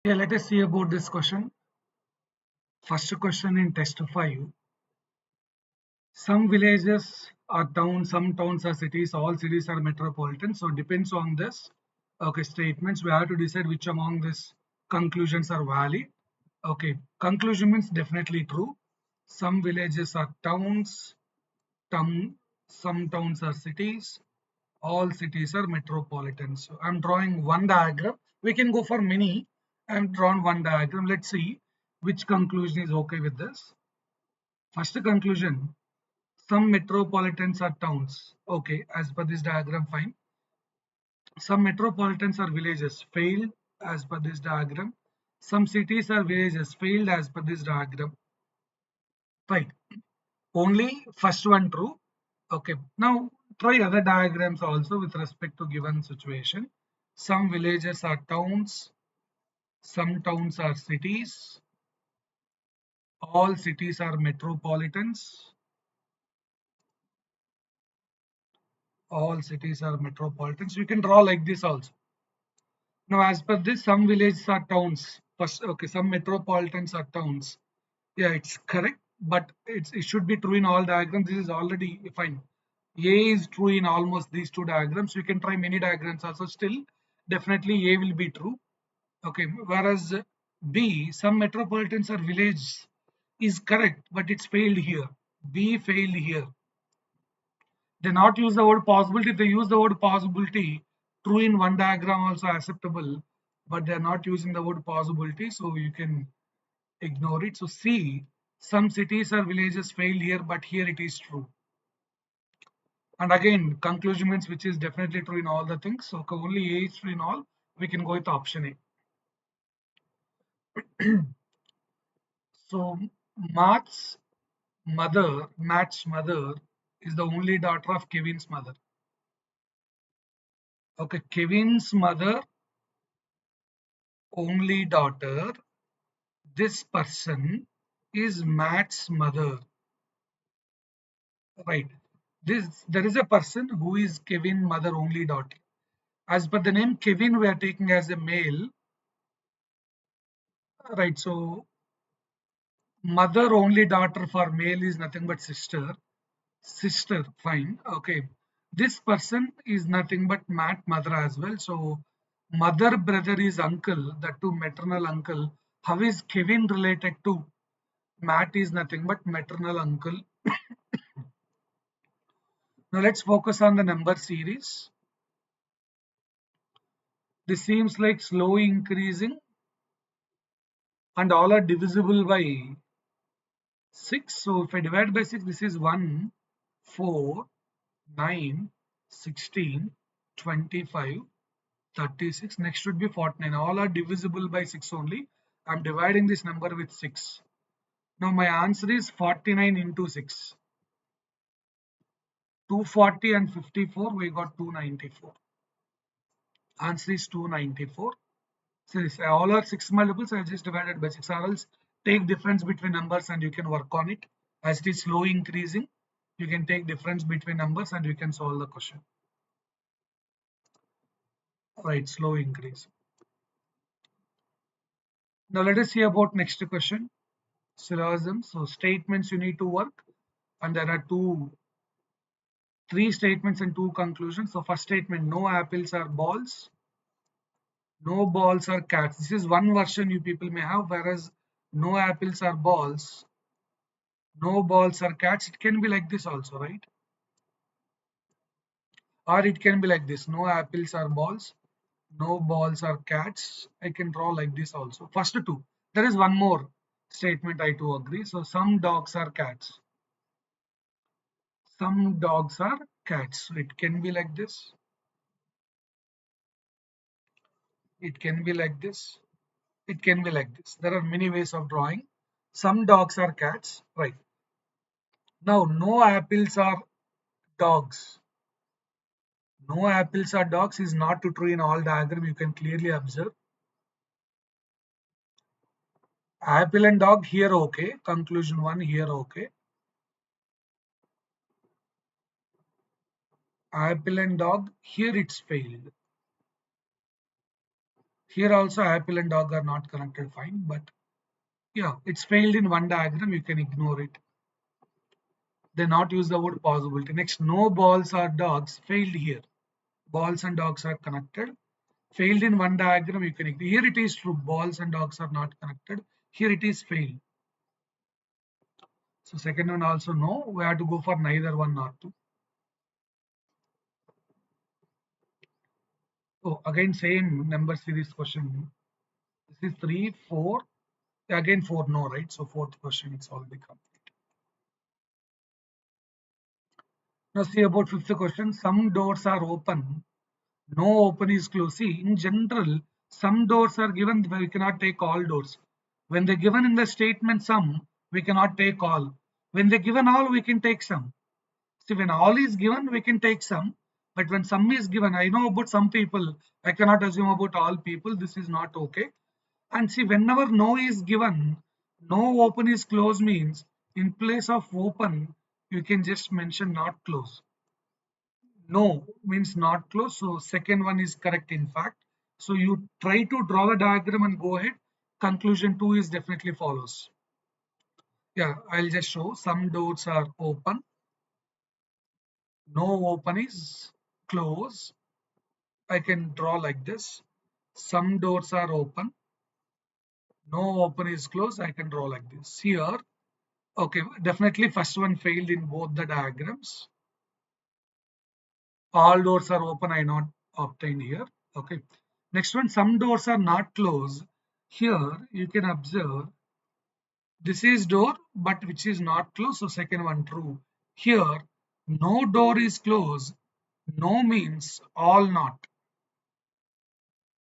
Yeah, let us see about this question. First question in test 5. Some villages are towns, some towns are cities, all cities are metropolitan. So depends on this statements. We have to decide which among these conclusions are valid. Okay, conclusion means definitely true. Some villages are towns, some, some towns are cities, all cities are metropolitan. So I'm drawing one diagram. We can go for many. I'm drawn one diagram. Let's see which conclusion is okay with this. First conclusion, some metropolitans are towns. Okay, as per this diagram, fine. Some metropolitans are villages, failed as per this diagram. Some cities are villages, failed as per this diagram. Right. Only first one true. Okay. Now try other diagrams also with respect to given situation. Some villages are towns, some towns are cities, all cities are metropolitans, all cities are metropolitans. You can draw like this also. Now, as per this, some villages are towns. First, okay, some metropolitans are towns. Yeah, it's correct, but it should be true in all diagrams. This is already fine. A is true in almost these two diagrams. You can try many diagrams also. Still, definitely A will be true. Okay, whereas B, some metropolitans are villages, is correct, but it's failed here. B failed here. They not use the word possibility. They use the word possibility. True in one diagram also acceptable, but they are not using the word possibility, so you can ignore it. So C, some cities or villages failed here, but here it is true. And again, conclusion means which is definitely true in all the things. So only A is true in all. We can go with option A. So Matt's mother is the only daughter of Kevin's mother. Okay, Kevin's mother, only daughter. This person is Matt's mother, right? There is a person who is Kevin mother only daughter. As per the name Kevin, we are taking as a male, right? So mother only daughter for male is nothing but sister. Sister, fine, okay. This person is nothing but Matt mother as well. So mother brother is uncle, that too maternal uncle. How is Kevin related to Matt? Is nothing but maternal uncle. Now let's focus on the number series. This seems like slow increasing and all are divisible by 6. So if I divide by 6, this is 1, 4, 9, 16, 25, 36. Next should be 49. All are divisible by 6 only. I'm dividing this number with 6. Now my answer is 49 into 6. 240 and 54, we got 294. Answer is 294. So this, all are 6 multiples, I just divided by 6. Or else take difference between numbers and you can work on it. As it is slow increasing, you can take difference between numbers and you can solve the question. Right, slow increase. Now let us see about next question. Syllogism. So statements you need to work, and there are three statements and two conclusions. So first statement, no apples are balls, no balls are cats. This is one version you people may have, whereas no apples are balls, no balls are cats. It can be like this also, right? Or it can be like this, no apples are balls, no balls are cats. I can draw like this also. First two. There is one more statement I too agree. So some dogs are cats. Some dogs are cats. So it can be like this. It can be like this. It can be like this. There are many ways of drawing. Some dogs are cats. Right. Now no apples are dogs. No apples are dogs is not true in all diagram. You can clearly observe. Apple and dog here okay. Conclusion 1 here okay. Apple and dog here it's failed. Here also apple and dog are not connected, fine, but yeah, it's failed in one diagram, you can ignore it. They not use the word possibility. Next, no balls or dogs, failed here. Balls and dogs are connected. Failed in one diagram, you can ignore. Here it is true, balls and dogs are not connected. Here it is failed. So second one also no, we have to go for neither one nor two. So again same number series question. This is 3, 4. Again 4 no, right? So fourth question it's already complete. Now see about fifth question. Some doors are open, no open is closed. See, in general, some doors are given, we cannot take all doors. When they're given in the statement some, we cannot take all. When they're given all, we can take some. See, when all is given, we can take some. But when some is given, I know about some people, I cannot assume about all people. This is not okay. And see, whenever no is given, no open is closed means in place of open, you can just mention not close. No means not close. So second one is correct in fact. So you try to draw the diagram and go ahead. Conclusion 2 is definitely follows. Yeah, I'll just show some doors are open. No open is closed. I can draw like this. Some doors are open. No open is closed. I can draw like this. Here, okay, definitely first one failed in both the diagrams. All doors are open, I not obtained here. Okay. Next one, some doors are not closed. Here you can observe this is door, but which is not closed. So second one true. Here, no door is closed. No means all not.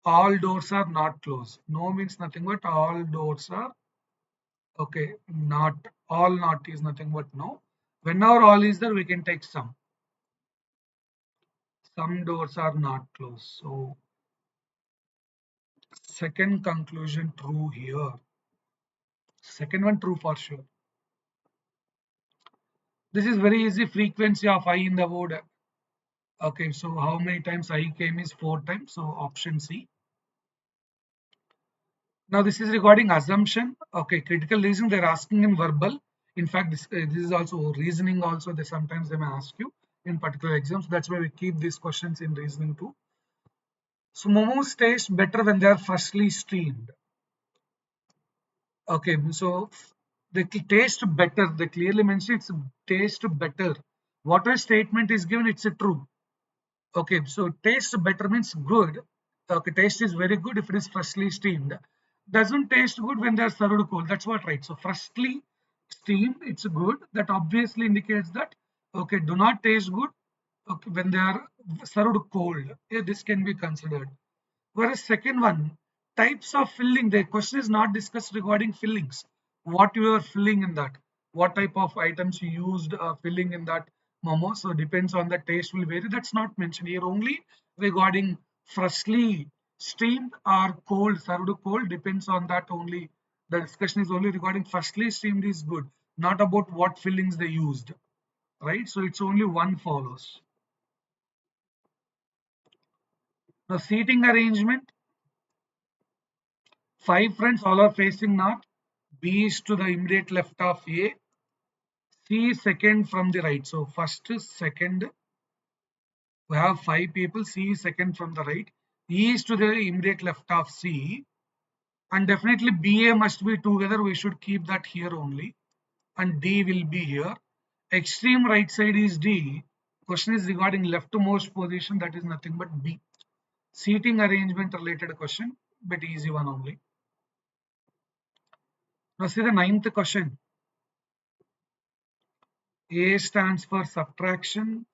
All doors are not closed. No means nothing but all doors are okay. Not all not is nothing but no. Whenever all is there, we can take some. Some doors are not closed. So second conclusion true here. Second one true for sure. This is very easy. Frequency of I in the word. Okay, so how many times I came is 4 times. So option C. Now this is regarding assumption. Okay, critical reasoning they're asking in verbal. In fact, this is also reasoning. Also, they sometimes they may ask you in particular exams. That's why we keep these questions in reasoning too. So momos taste better when they are freshly steamed. Okay, so they taste better. They clearly mention it's taste better. Whatever statement is given, it's a true. Okay, so taste better means good. Okay, taste is very good if it is freshly steamed. Doesn't taste good when they are served cold. That's what, right? So freshly steamed, it's good. That obviously indicates that okay, do not taste good. Okay, when they are served cold. Yeah, this can be considered. Whereas second one, types of filling, the question is not discussed regarding fillings. What you are filling in that, what type of items you used filling in that momo. So depends on the taste will vary. That's not mentioned here. Only regarding freshly steamed or cold, served cold depends on that only. The discussion is only regarding freshly steamed is good, not about what fillings they used. Right? So it's only one follows. The seating arrangement. 5 friends all are facing north. B is to the immediate left of A. C second from the right. So first, second, we have 5 people. C is second from the right. E is to the immediate left of C. And definitely BA must be together. We should keep that here only. And D will be here. Extreme right side is D. Question is regarding leftmost position. That is nothing but B. Seating arrangement related question, but easy one only. Now see the ninth question. A stands for subtraction,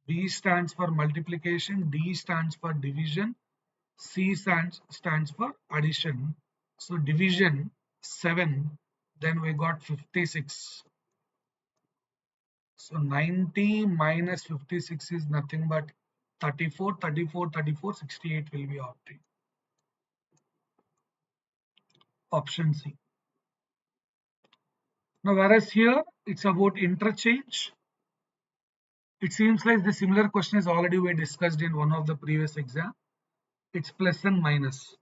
B stands for multiplication, D stands for division, C stands for addition. So division 7, then we got 56. So 90 minus 56 is nothing but 34, 34, 34, 68 will be obtained. Option C. Now whereas here it's about interchange. It seems like the similar question is already we discussed in one of the previous exam. It's plus and minus.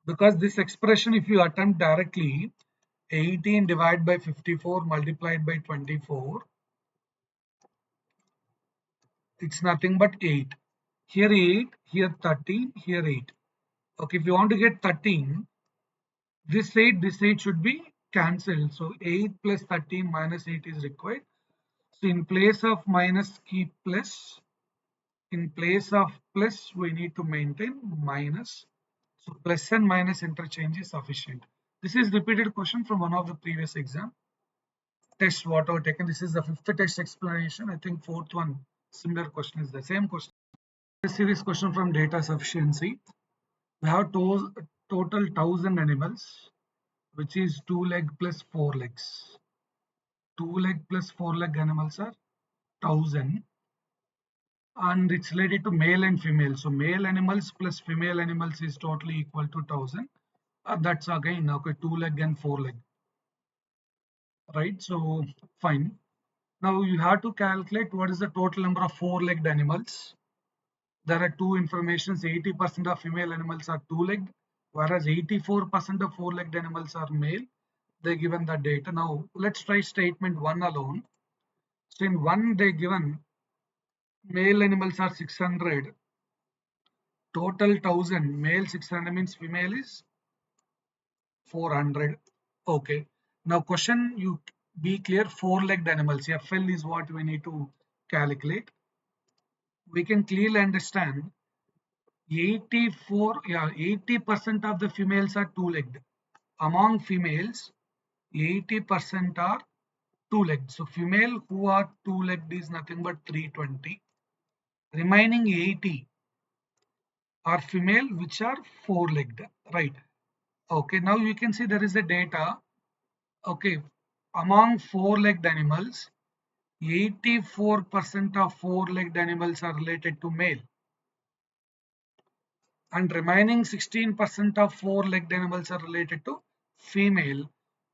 because this expression, if you attempt directly, 18 divided by 54 multiplied by 24, it's nothing but 8. Here 8, here 13, here 8. Okay, if you want to get 13, this 8 should be cancelled. So 8 plus 13 minus 8 is required. So in place of minus, keep plus. In place of plus, we need to maintain minus. So plus and minus interchange is sufficient. This is repeated question from one of the previous exam. Test whatever taken. This is the fifth test explanation. I think fourth one, similar question is the same question. This series question from data sufficiency. We have total 1000 animals, which is 2 leg plus 4 legs. 2 leg plus 4 leg animals are 1000, and it's related to male and female. So male animals plus female animals is totally equal to 1000. That's again okay, 2 leg and 4 leg, right? So fine. Now you have to calculate what is the total number of 4 legged animals. There are two informations. 80% of female animals are 2 legged, whereas 84% of 4 legged animals are male. They given the data. Now let's try statement 1 alone. So in 1 they given male animals are 600, total 1000, male 600 means female is 400. Okay, now question, you be clear, 4 legged animals, FL is what we need to calculate. We can clearly understand 80% of the females are 2 legged. Among females, 80% are 2 legged. So female who are 2 legged is nothing but 320. Remaining 80 are female which are 4 legged, right? Okay, now you can see there is a data. Okay, among 4 legged animals, 84% of 4 legged animals are related to male, and remaining 16% of 4 legged animals are related to female.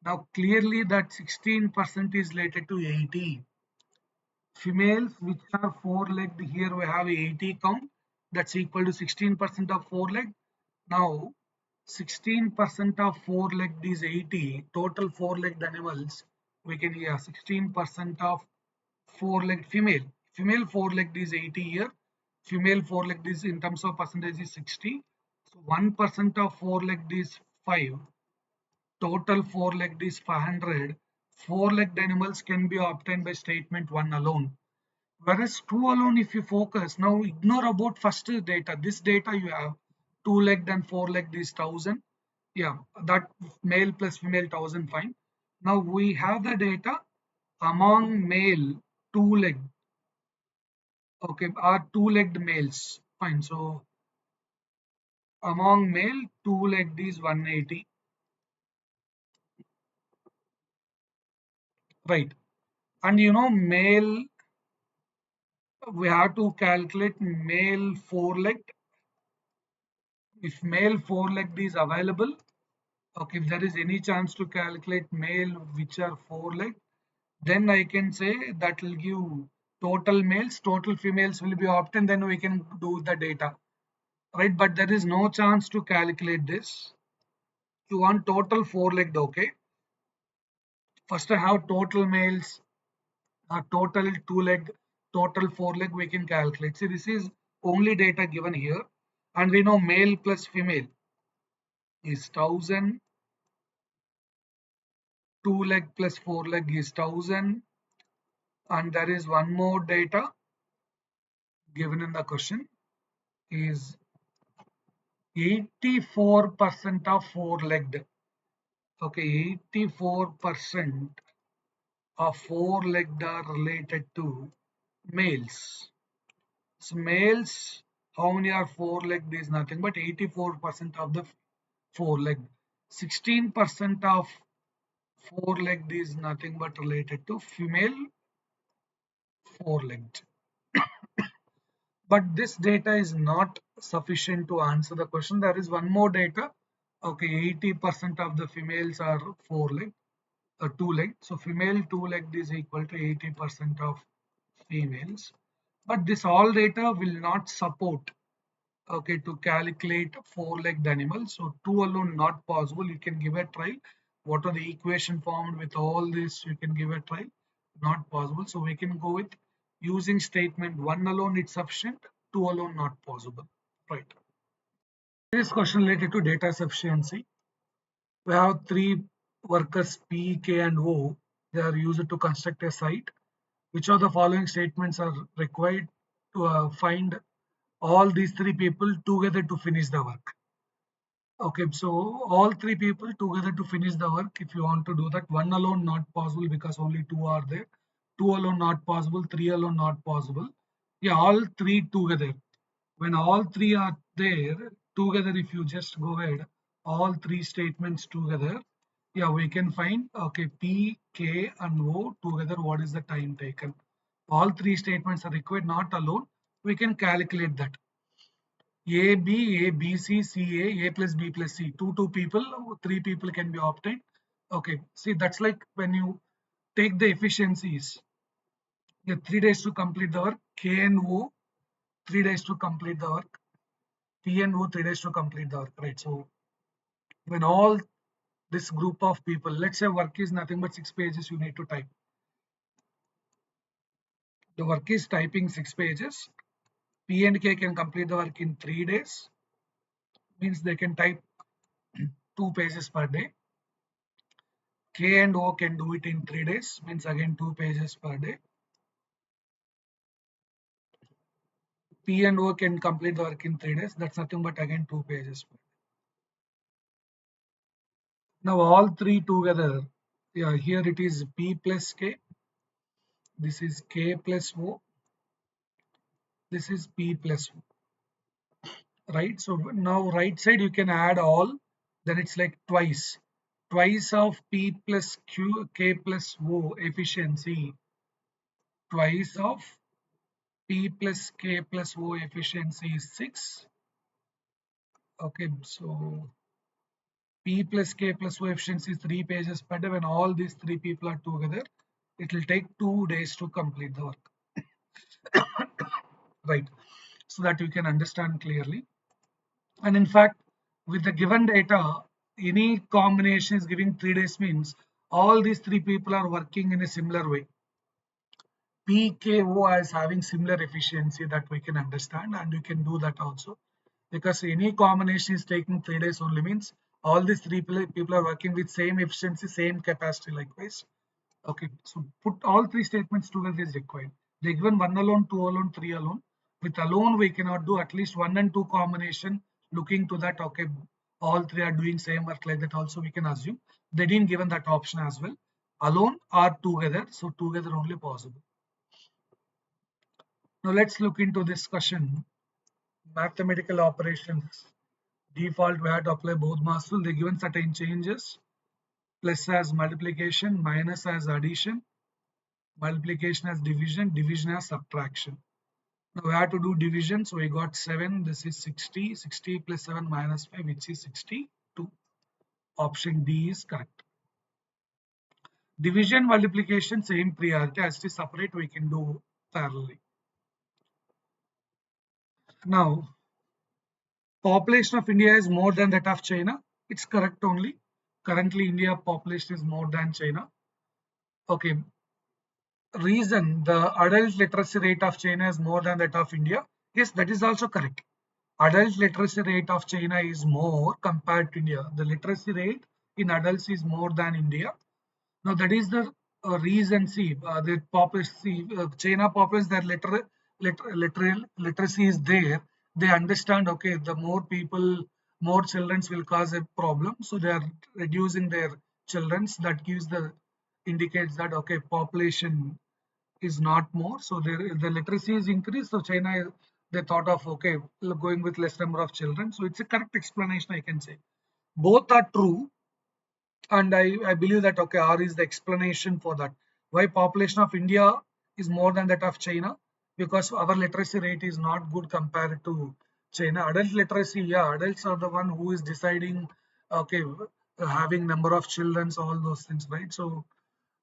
Now clearly that 16% is related to 80. Females which are 4 legged, here we have 80 count, that's equal to 16% of 4 legged. Now 16% of 4 legged is 80, total 4 legged animals, we can, yeah, 16% of 4 legged female 4 legged is 80 here, female 4 legged is in terms of percentage is 60. So 1% of 4 legged is 5, total 4 legged is 500. 4 legged animals can be obtained by statement 1 alone, whereas 2 alone, if you focus, now ignore about first data, this data you have 2 legged and 4 legged is 1000, yeah, that male plus female 1000, fine. Now we have the data among male 2 legged, okay, are 2 legged males, fine. So among male 2 legged is 180, right? And you know male, we have to calculate male 4 legged. If male 4 legged is available, okay, if there is any chance to calculate male which are 4 legged, then I can say that will give total males, total females will be obtained, then we can do the data, right? But there is no chance to calculate this. You want total 4 legged, okay? First I have total males, total 2 leg, total 4 leg, we can calculate. See, this is only data given here, and we know male plus female is 1000, 2 leg plus 4 leg is 1000, and there is one more data given in the question is 84% of 4 legged. Okay, 84% of 4 legged are related to males. So males, how many are 4 legged is nothing but 84% of the 4 legged. 16% of 4 legged is nothing but related to female 4 legged. But this data is not sufficient to answer the question. There is one more data. Okay, 80% of the females are 4 legged, 2 legged. So female 2 legged is equal to 80% of females. But this all data will not support okay, to calculate four-legged animal. So two alone not possible. You can give a try. What are the equation formed with all this? You can give a try. Not possible. So we can go with using statement one alone it's sufficient, two alone not possible. Right. This question related to data sufficiency. We have three workers P, K, and O. They are used to construct a site. Which of the following statements are required to find all these three people together to finish the work? Okay, so all three people together to finish the work. If you want to do that, one alone not possible because only two are there. Two alone not possible. Three alone not possible. Yeah, all three together. When all three are there together, if you just go ahead, all three statements together, yeah, we can find okay P, K, and O together. What is the time taken? All three statements are required, not alone. We can calculate that. A, B, A, B, C, C, A plus B plus C. Two people, three people can be obtained. Okay, see that's like when you take the efficiencies. Yeah, 3 days to complete the work. K and O, 3 days to complete the work. P and O, 3 days to complete the work. Right. So when all this group of people, let's say work is nothing but 6 pages, you need to type. The work is typing 6 pages. P and K can complete the work in 3 days. Means they can type 2 pages per day. K and O can do it in 3 days, means again 2 pages per day. P and O can complete the work in 3 days. That's nothing but again 2 pages per day. Now all three together, yeah, here it is P plus K. This is K plus O. This is P plus O. Right? So now right side you can add all. Then it's like twice of P plus Q, K plus O efficiency. Twice of P plus K plus O efficiency is 6. Okay, so P plus K plus O efficiency is 3 pages per day. When all these three people are together, it will take 2 days to complete the work. Right. So that you can understand clearly. And in fact, with the given data, any combination is giving 3 days means all these three people are working in a similar way. PKO is having similar efficiency that we can understand, and you can do that also. Because any combination is taking 3 days only means all these three people are working with same efficiency, same capacity likewise. Okay, so put all three statements together is required. They given one alone, two alone, three alone. With alone, we cannot do at least one and two combination. Looking to that, okay, all three are doing same work like that. Also, we can assume they didn't given that option as well. Alone or together, so together only possible. Now let's look into this question. Mathematical operations. Default we have to apply bodmas rule. They given certain changes. Plus as multiplication, minus as addition, multiplication as division, division as subtraction. Now we have to do division, so we got 7, this is 60, 60 plus 7 minus 5, which is 62. Option D is correct. Division, multiplication, same priority. As it is separate, we can do parallelly. Now, population of India is more than that of China. It's correct only. Currently, India population is more than China. Okay, reason the adult literacy rate of China is more than that of India. Yes, that is also correct. Adult literacy rate of China is more compared to India. The literacy rate in adults is more than India. Now that is the reason. See, the population, China population, their literacy is there. They understand. Okay, the more people, more children will cause a problem. So they are reducing their children. That gives the indicates that okay, population is not more. So the literacy is increased. So China, they thought of okay, going with less number of children. So it's a correct explanation, I can say. Both are true, and I believe that okay, R is the explanation for that. Why population of India is more than that of China? Because our literacy rate is not good compared to China. Adult literacy, yeah, adults are the one who is deciding okay, having number of children, all those things, right? So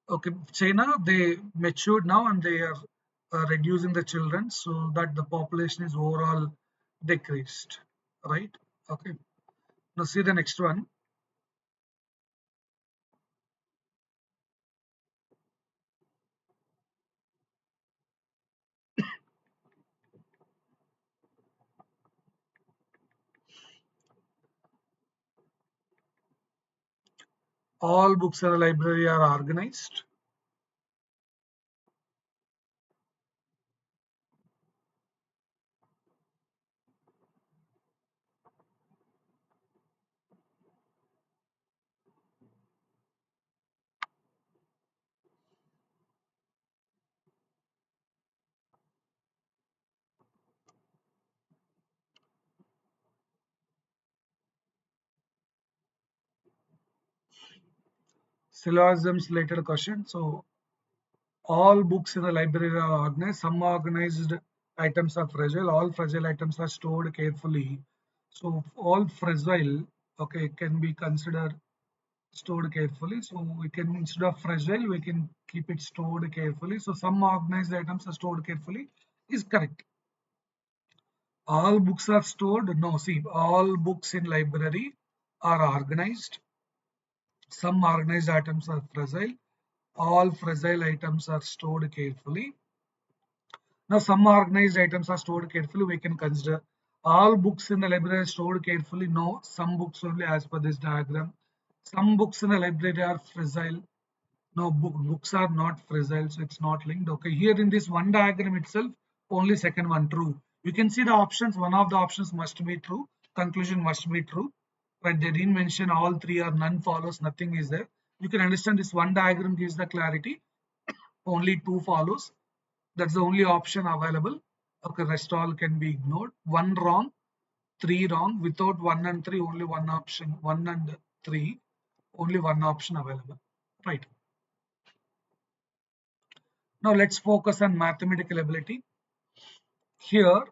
okay, China, they matured now and they are reducing the children so that the population is overall decreased, right? Okay. Now see the next one. All books in a library are organized. Syllogisms related question. So all books in the library are organized. Some organized items are fragile. All fragile items are stored carefully. So all fragile, okay, can be considered stored carefully. So we can, instead of fragile, we can keep it stored carefully. So some organized items are stored carefully is correct. All books are stored. No, see, all books in library are organized. Some organized items are fragile. All fragile items are stored carefully. Now, some organized items are stored carefully. We can consider all books in the library are stored carefully. No, some books only as per this diagram. Some books in the library are fragile. No, books are not fragile, so it's not linked. Okay, here in this one diagram itself, only second one true. You can see the options. One of the options must be true. Conclusion must be true. But they didn't mention all three or none follows. Nothing is there. You can understand this one diagram gives the clarity. Only two follows. That's the only option available. Okay, rest all can be ignored. One wrong, three wrong. Without one and three, only one option. One and three, only one option available. Right. Now let's focus on mathematical ability. Here,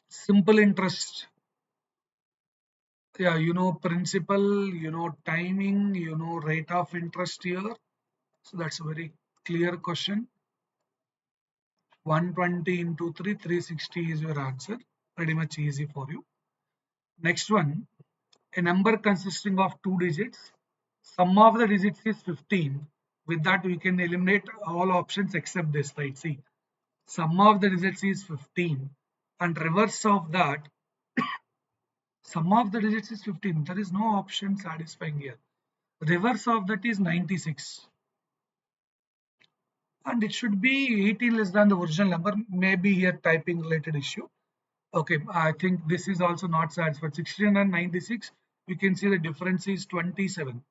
simple interest. Yeah, you know principal, you know timing, you know rate of interest here. So that's a very clear question. 120 into 3, 360 is your answer. Pretty much easy for you. Next one, a number consisting of two digits. Sum of the digits is 15. With that, we can eliminate all options except this, right? See, sum of the digits is 15. And reverse of that, sum of the digits is 15. There is no option satisfying here. Reverse of that is 96. And it should be 18 less than the original number. Maybe here typing related issue. Okay, I think this is also not satisfied. 16 and 96, you can see the difference is 27.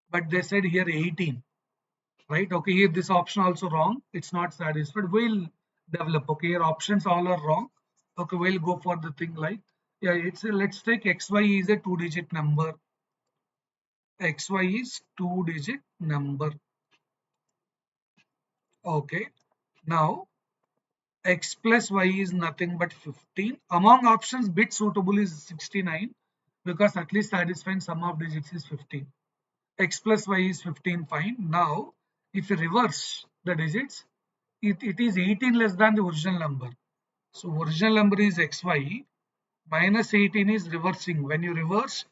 But they said here 18. Right? Okay, here this option also wrong. It's not satisfied. We'll develop. Okay, here options all are wrong. Okay, we'll go for the thing like, yeah, it's a, let's take xy is a two-digit number. Xy is two-digit number. Okay, now x plus y is nothing but 15. Among options, bit suitable is 69 because at least satisfying sum of digits is 15. X plus y is 15, fine. Now, if you reverse the digits, it is 18 less than the original number. So original number is xy, minus 18 is reversing. When you reverse,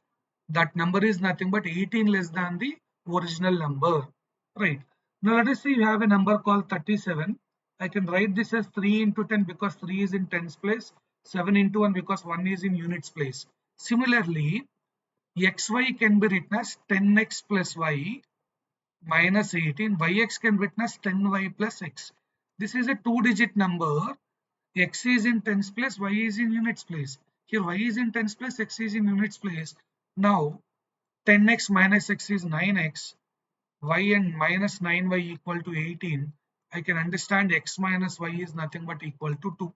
that number is nothing but 18 less than the original number. Right. Now let us say you have a number called 37. I can write this as 3 into 10 because 3 is in tens place, 7 into 1 because 1 is in units place. Similarly, xy can be written as 10x plus y minus 18. Yx can be written as 10y plus x. This is a two-digit number. X is in tens place, y is in units place. Here y is in tens place, x is in units place. Now 10x minus x is 9x, y and minus 9y equal to 18. I can understand x minus y is nothing but equal to 2.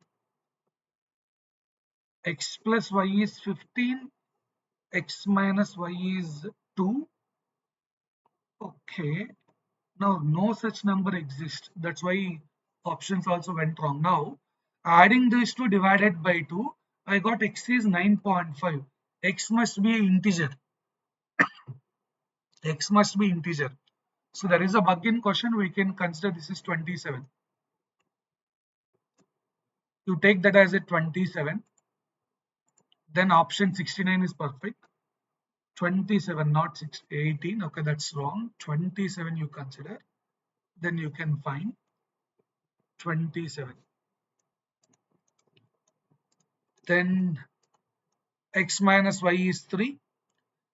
X plus y is 15, x minus y is 2. Okay, now no such number exists. That's why options also went wrong. Now adding this to divided by 2, I got x is 9.5. X must be an integer. X must be integer. So there is a bug in question. We can consider this is 27. You take that as a 27. Then option 69 is perfect. 27, not 18. Okay, that's wrong. 27 you consider. Then you can find 27. Then x minus y is 3.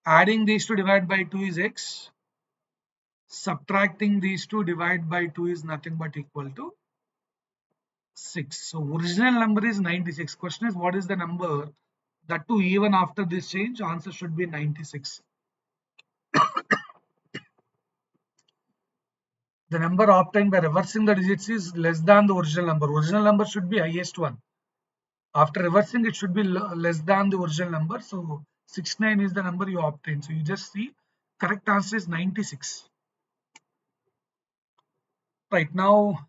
Adding these two divided by 2 is x. Subtracting these two divided by 2 is nothing but equal to 6. So original number is 96. Question is what is the number? That too even after this change, answer should be 96. The number obtained by reversing the digits is less than the original number. Original number should be highest one. After reversing, it should be less than the original number. So 69 is the number you obtain. So you just see correct answer is 96. Right now,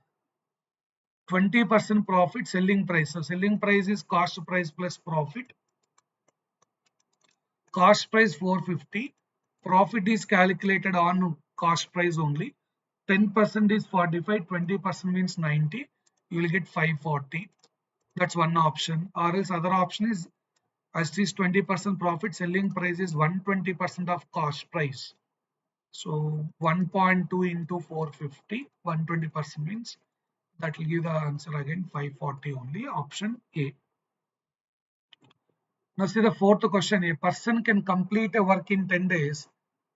20% profit selling price. So selling price is cost price plus profit. Cost price 450. Profit is calculated on cost price only. 10% is 45. 20% means 90. You will get 540. That's one option. Or else other option is as it is 20% profit, selling price is 120% of cost price. So 1.2 into 450, 120% means that will give the answer again 540 only. Option A. Now see the fourth question. A person can complete a work in 10 days.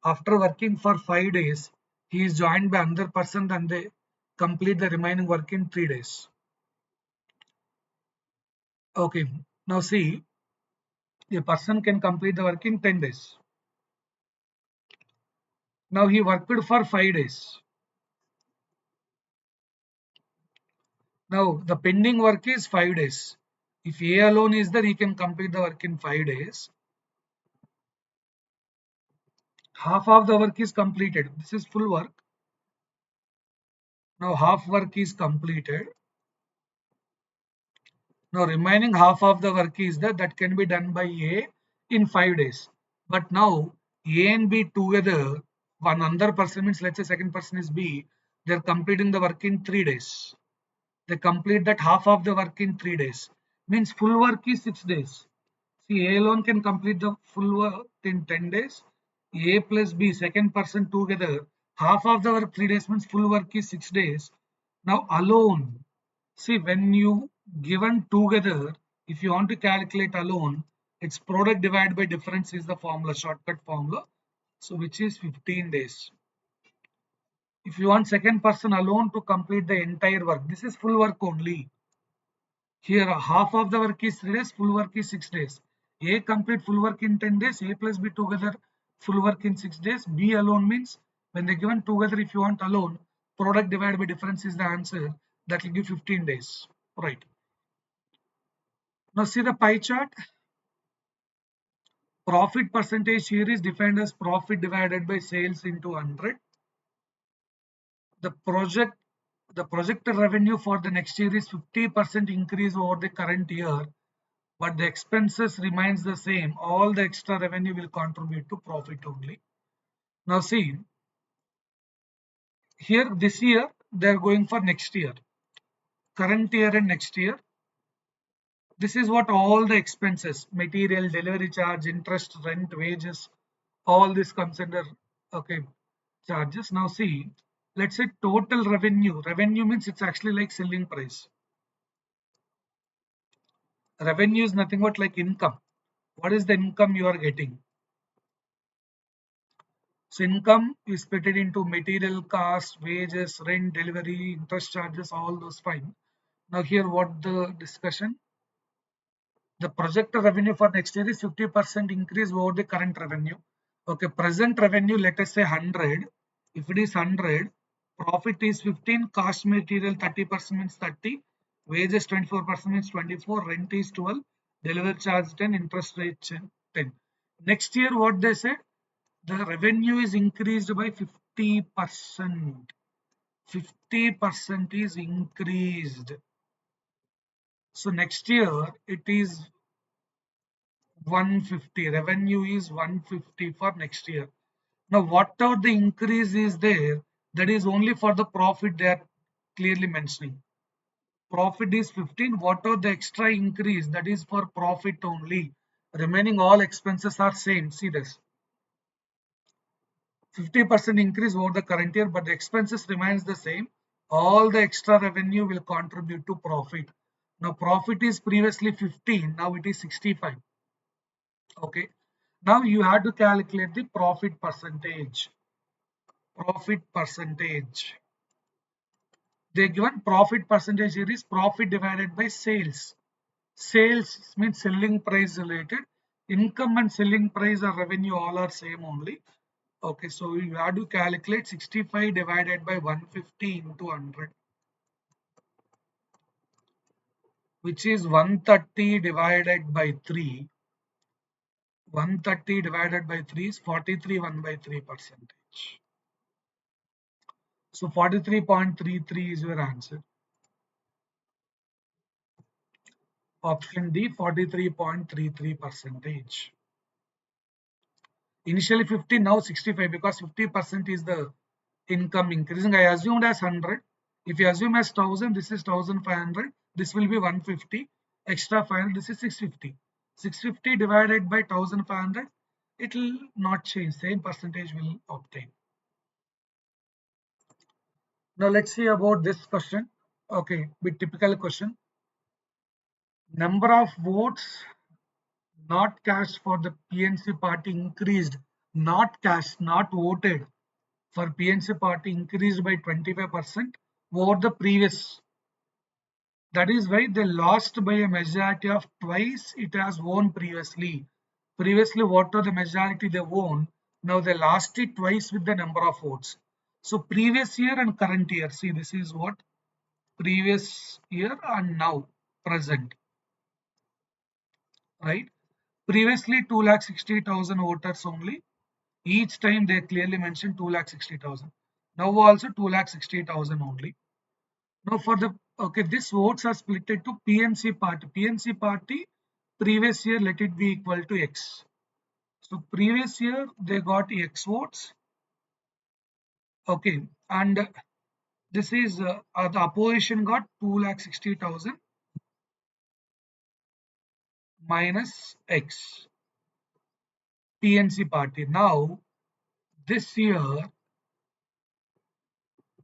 After working for 5 days, he is joined by another person and they complete the remaining work in 3 days. Okay. Now see, a person can complete the work in 10 days. Now he worked for 5 days. Now the pending work is 5 days. If A alone is there, he can complete the work in 5 days. Half of the work is completed. This is full work. Now half work is completed. Now remaining half of the work is that can be done by A in 5 days. But now A and B together, one other person means let's say second person is B, they're completing the work in 3 days. They complete that half of the work in 3 days. Means full work is 6 days. See, A alone can complete the full work in 10 days. A plus B, second person together, half of the work 3 days means full work is 6 days. Now alone, see when you given together, if you want to calculate alone, its product divided by difference is the formula, shortcut formula. So which is 15 days. If you want second person alone to complete the entire work, this is full work only. Here half of the work is 3 days, full work is 6 days. A complete full work in 10 days, A plus B together full work in 6 days. B alone means when they given together, if you want alone, product divided by difference is the answer. That will give 15 days. Right. Now see the pie chart. Profit percentage here is defined as profit divided by sales into 100. The projected revenue for the next year is 50% increase over the current year, but the expenses remains the same. All the extra revenue will contribute to profit only. Now see, here this year they are going for next year, current year and next year. This is what all the expenses, material, delivery charge, interest, rent, wages, all this comes under okay charges. Now see, let's say total revenue. Revenue means it's actually like selling price. Revenue is nothing but like income. What is the income you are getting? So income is split into material cost, wages, rent, delivery, interest charges, all those fine. Now here what the discussion? The projected revenue for next year is 50% increase over the current revenue. Okay, present revenue, let us say 100. If it is 100, profit is 15, cost material 30% means 30, wages 24% means 24, rent is 12, delivery charge 10, interest rate 10. Next year what they said? The revenue is increased by 50%. 50% is increased. So next year it is 150. Revenue is 150 for next year. Now whatever the increase is there, that is only for the profit they are clearly mentioning. Profit is 15. Whatever the extra increase, that is for profit only. Remaining all expenses are same. See this. 50% increase over the current year, but the expenses remains the same. All the extra revenue will contribute to profit. Now profit is previously 15, now it is 65. Okay. Now you have to calculate the profit percentage. Profit percentage. They given profit percentage here is profit divided by sales. Sales means selling price related. Income and selling price or revenue all are same only. Okay, so you have to calculate 65 divided by 150 into 100, which is 130 divided by 3. 130 divided by 3 is 43 1 by 3 percentage. So 43.33 is your answer. Option D, 43.33 percentage. Initially 50, now 65 because 50% is the income increasing. I assumed as 100. If you assume as 1000, this is 1500. This will be 150. Extra 500, this is 650. 650 divided by 1500, it will not change. Same percentage will obtain. Now let's see about this question. Okay, bit typical question. Number of votes not cast for the PNC party increased. Not cast, not voted for PNC party increased by 25% over the previous. That is why they lost by a majority of twice it has won previously. Previously, what are the majority they won? Now they lost it twice with the number of votes. So previous year and current year. See, this is what previous year and now present. Right? Previously 2,60,000 voters only. Each time they clearly mentioned 2,60,000. Now also 2,60,000 only. Now for the okay, this votes are split to PNC party. PNC party previous year let it be equal to X. So previous year they got X votes. Okay, and this is the opposition got 2,60,000 minus X. PNC party. Now this year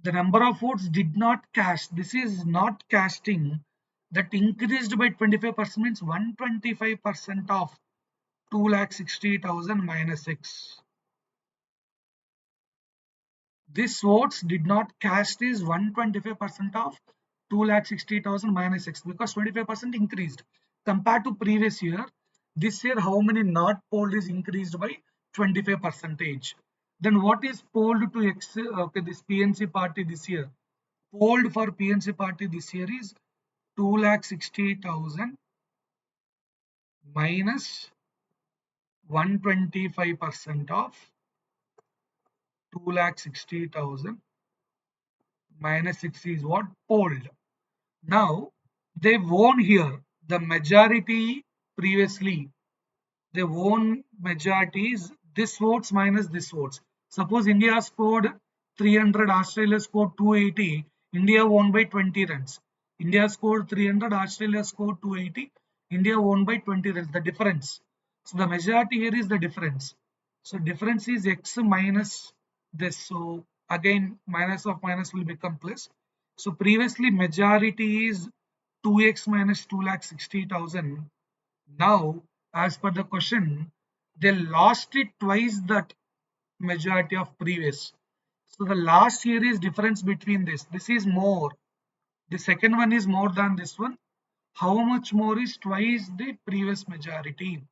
the number of votes did not cast. This is not casting. That increased by 25% means 125% of 2,60,000 minus X. This votes did not cast is 125% of 2,60,000 minus X because 25% increased compared to previous year. This year how many not polled is increased by 25 percentage. Then what is polled to X? Okay, this PNC party this year. Polled for PNC party this year is 2,60,000 minus 125% of 2,60,000 minus 6 is what polled. Now they won here. The majority previously, they won majority is this votes minus this votes. Suppose India scored 300, Australia scored 280. India won by 20 runs. India scored 300, Australia scored 280. India won by 20 runs. The difference. So the majority here is the difference. So difference is X minus this. So again minus of minus will become plus. So previously majority is 2x minus 2,60,000. Now as per the question they lost it twice that majority of previous. So the last here is difference between this. This is more. The second one is more than this one. How much more is twice the previous majority?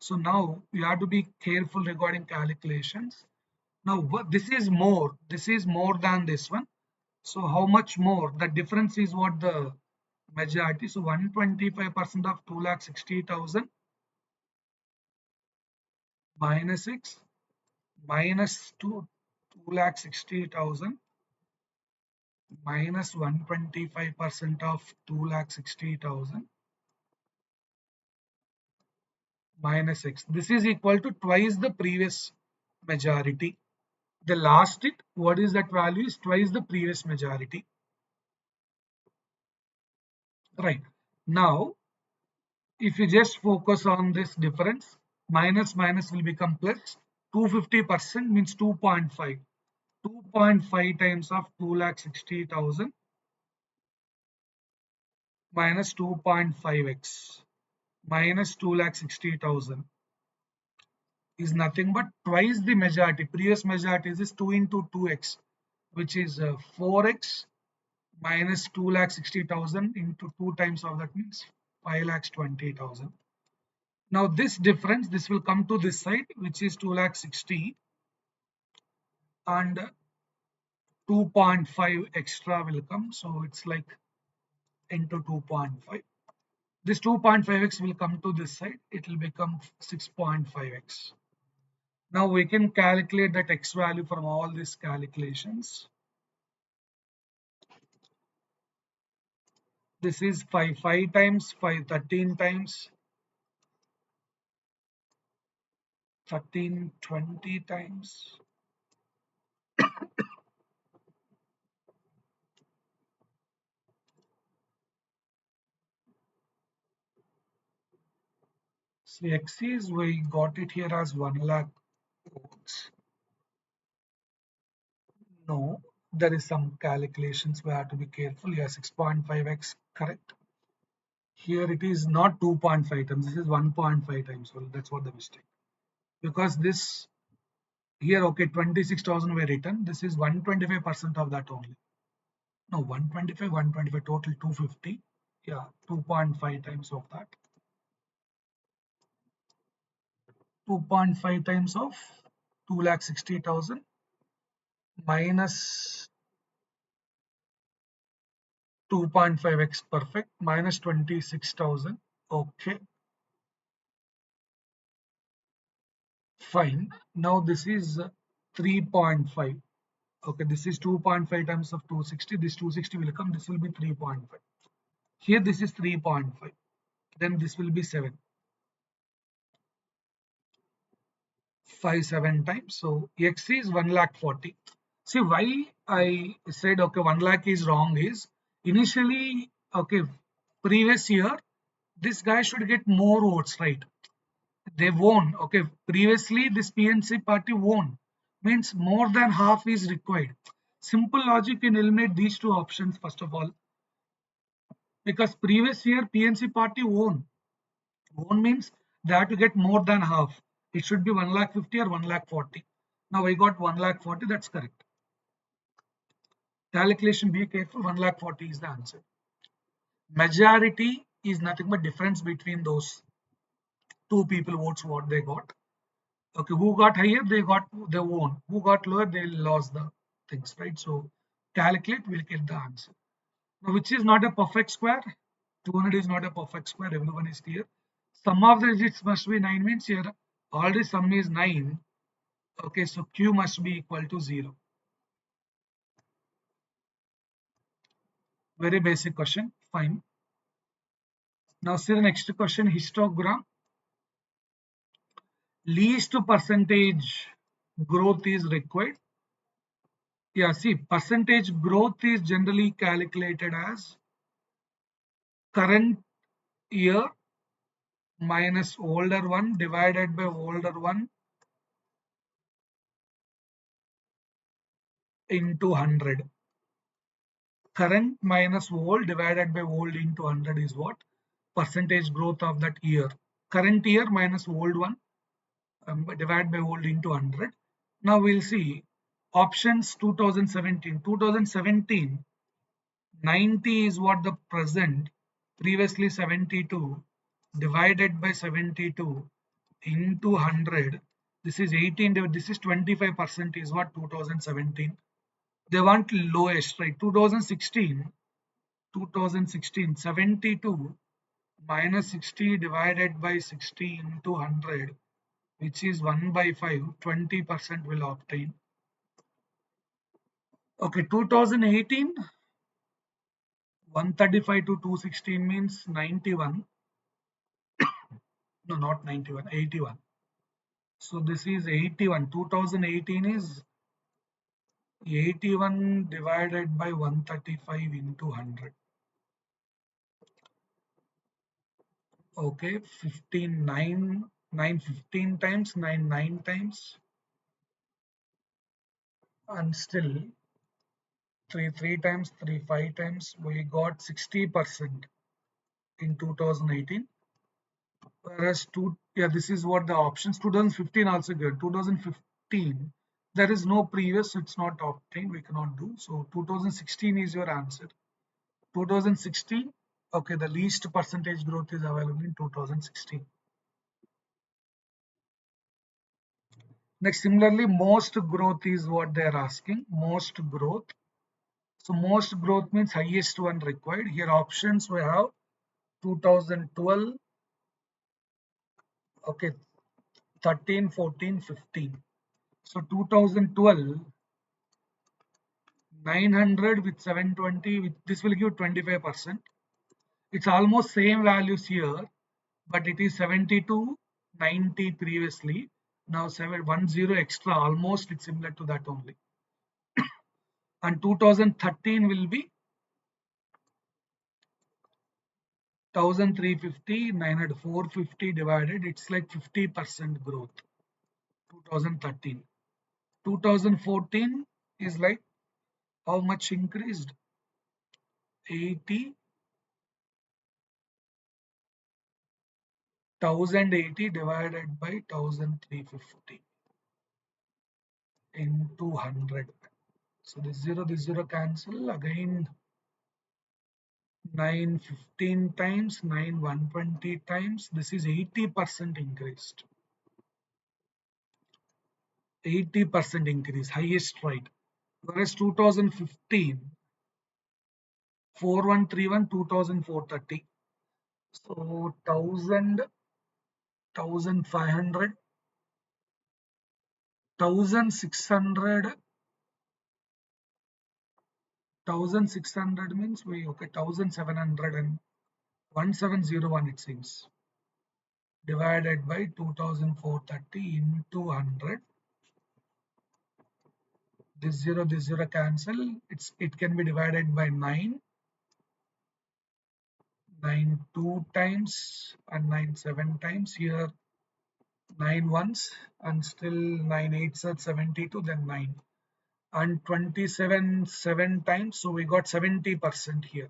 So now you have to be careful regarding calculations. Now this is more. This is more than this one. So how much more? The difference is what the majority. So 125% of 2,60,000 minus 6 minus 2,60,000 minus 125% of 2,60,000 minus x. This is equal to twice the previous majority. The last it, what is that value is twice the previous majority. Right. Now, if you just focus on this difference, minus minus will become plus. 250% means 2.5. 2.5 times of 2,60,000 minus 2.5x minus 2,60,000 is nothing but twice the majority. Previous majority is 2 into 2x, which is 4x minus 2,60,000 into 2 times of that means 5,20,000. Now this difference, this will come to this side, which is 2,60,000 and 2.5 extra will come. So it's like into 2.5. This 2.5x will come to this side. It will become 6.5x. Now we can calculate that x value from all these calculations. This is 5 times 5, 13 times 13, 20 times. So x is, we got it here as 1 lakh volts. No, there is some calculations we have to be careful. Yeah, 6.5x correct. Here it is not 2.5 times, this is 1.5 times. Well, that's what the mistake. Because this here, okay, 26,000 were written. This is 125% of that only. No, 125, total 250. Yeah, 2.5 times of that. 2.5 times of 2,60,000 minus 2.5x perfect minus 26,000. Okay, fine. Now this is 3.5. Okay, this is 2.5 times of 260. This 260 will come. This will be 3.5. Here this is 3.5. Then this will be 7. 7 times. So x is 1,40,000. See why I said okay 1 lakh is wrong is initially okay previous year this guy should get more votes, right? They won. Okay, previously this PNC party won, means more than half is required. Simple logic can eliminate these two options first of all, because previous year PNC party won. Won means they have to get more than half. It should be 1,50,000 or 1,40,000. Now I got 1,40,000. That's correct. Calculation, be careful. 1,40,000 is the answer. Majority is nothing but difference between those two people votes what they got. Okay, who got higher? They won. Who got lower? They lost the things, right? So calculate, we'll get the answer. Now, which is not a perfect square? 200 is not a perfect square. Everyone is clear. Sum of the digits must be 9 means here already sum is 9. Okay, so q must be equal to 0. Very basic question. Fine. Now see the next question, histogram. Least percentage growth is required. Yeah, see, percentage growth is generally calculated as current year minus older one divided by older one into 100. Current minus old divided by old into 100 is what? Percentage growth of that year. Current year minus old one divided by old into 100. Now we'll see options 2017. 2017, 90 is what the present, previously 72 divided by 72 into 100. This is 18, this is 25% is what 2017. They want lowest, right? 2016, 72 minus 60 divided by 60 into 100, which is 1 by 5, 20% will obtain. Okay, 2018, 135 to 216 means 91. No, not 91, 81. So this is 81. 2018 is 81 divided by 135 into 100. Okay, 15, 9, 9 15 times, 9 9 times, and still 3 3 times, 3 5 times. We got 60% in 2018. Whereas yeah, this is what the options. 2015 also good. 2015, there is no previous, so it's not obtained. We cannot do. So 2016 is your answer. 2016, okay, the least percentage growth is available in 2016. Next, similarly, most growth is what they are asking. Most growth. So most growth means highest one required. Here options we have 2012, okay, 13, 14, 15. So 2012, 900 with 720, with this will give 25%. It's almost same values here, but it is 72, 90 previously. Now 710 extra, almost it's similar to that only. And 2013 will be 1350, 900, 450 divided, it's like 50% growth. 2013. 2014 is like how much increased? 80, 1080 divided by 1350 into 100. So this zero cancel again. 9 15 times, 9 120 times. This is 80% increased. 80% increase, highest rate. Whereas 2015, 4131, 2430. So 1000, 1500, 1600, 1600 means we okay 1700 and 1701 it seems, divided by 2430 into 100. This zero cancel. It can be divided by 9, 9 2 times and 9 7 times. Here 9 ones and still 9 eights are 72, then 9 and 27 7 times. So we got 70% here.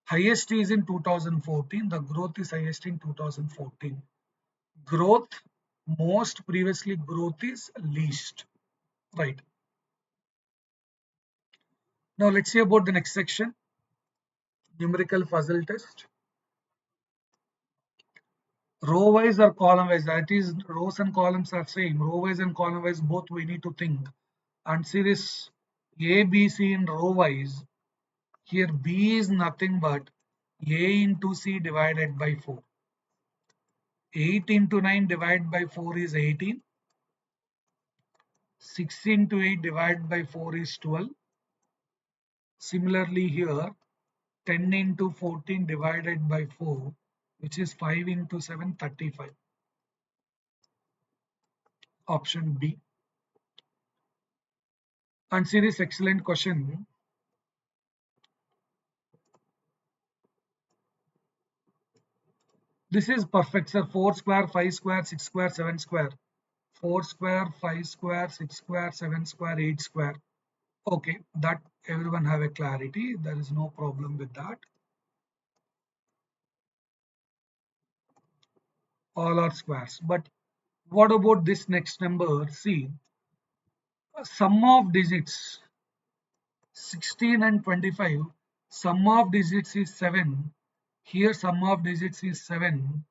Highest is in 2014. The growth is highest in 2014. Growth most, previously growth is least. Right. Now let's see about the next section. Numerical puzzle test. Row wise or column wise, that is rows and columns are same. Row wise and column wise both we need to think. And see this A, B, C in row wise. Here B is nothing but A into C divided by 4. 8 into 9 divided by 4 is 18. 6 into 8 divided by 4 is 12. Similarly here 10 into 14 divided by 4, which is 5 into 7, 35. Option B. And see this excellent question. This is perfect, sir. 4 square, 5 square, 6 square, 7 square. 4 square, 5 square, 6 square, 7 square, 8 square. Okay, that everyone have a clarity. There is no problem with that. All are squares. But what about this next number? See, sum of digits 16 and 25. Sum of digits is 7. Here sum of digits is 7.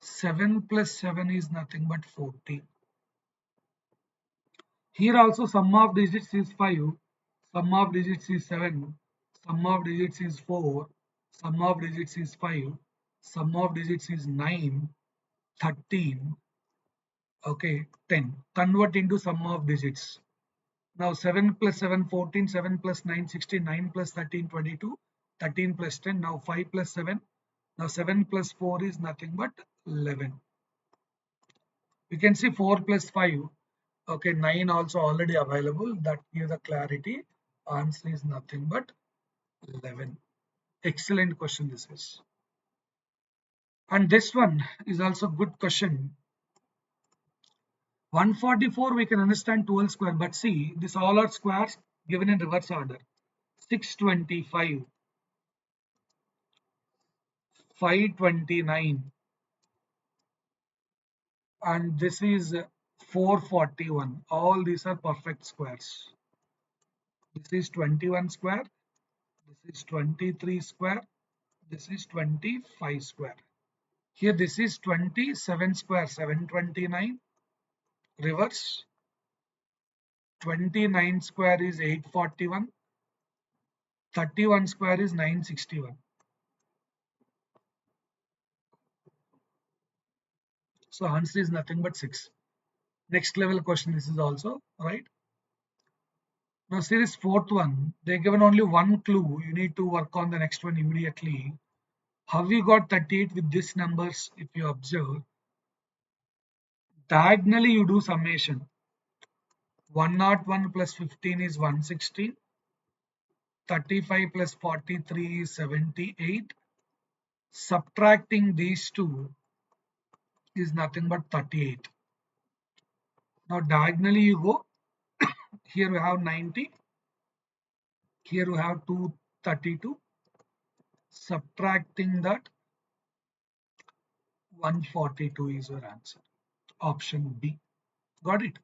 7 plus 7 is nothing but 14. Here also sum of digits is 5, sum of digits is 7, sum of digits is 4, sum of digits is 5, sum of digits is 9, 13, okay, 10. Convert into sum of digits. Now 7 plus 7, 14, 7 plus 9, 16, 9 plus 13, 22, 13 plus 10, now 5 plus 7. Now 7 plus 4 is nothing but 11. We can see 4 plus 5. Okay, 9 also already available. That gives the clarity. Answer is nothing but 11. Excellent question this is. And this one is also good question. 144 we can understand 12 square, but see, this all are squares given in reverse order. 625, 529, and this is 441. All these are perfect squares. This is 21 square, this is 23 square, this is 25 square. Here this is 27 square, 729, reverse. 29 square is 841, 31 square is 961. So answer is nothing but 6. Next level question this is also, right? Now see this fourth one, they given only one clue. You need to work on the next one immediately. How we got 38 with these numbers? If you observe, diagonally you do summation. 101 plus 15 is 116. 35 plus 43 is 78. Subtracting these two is nothing but 38. Now diagonally you go. Here we have 90. Here we have 232. Subtracting that, 142 is your answer. Option B. Got it?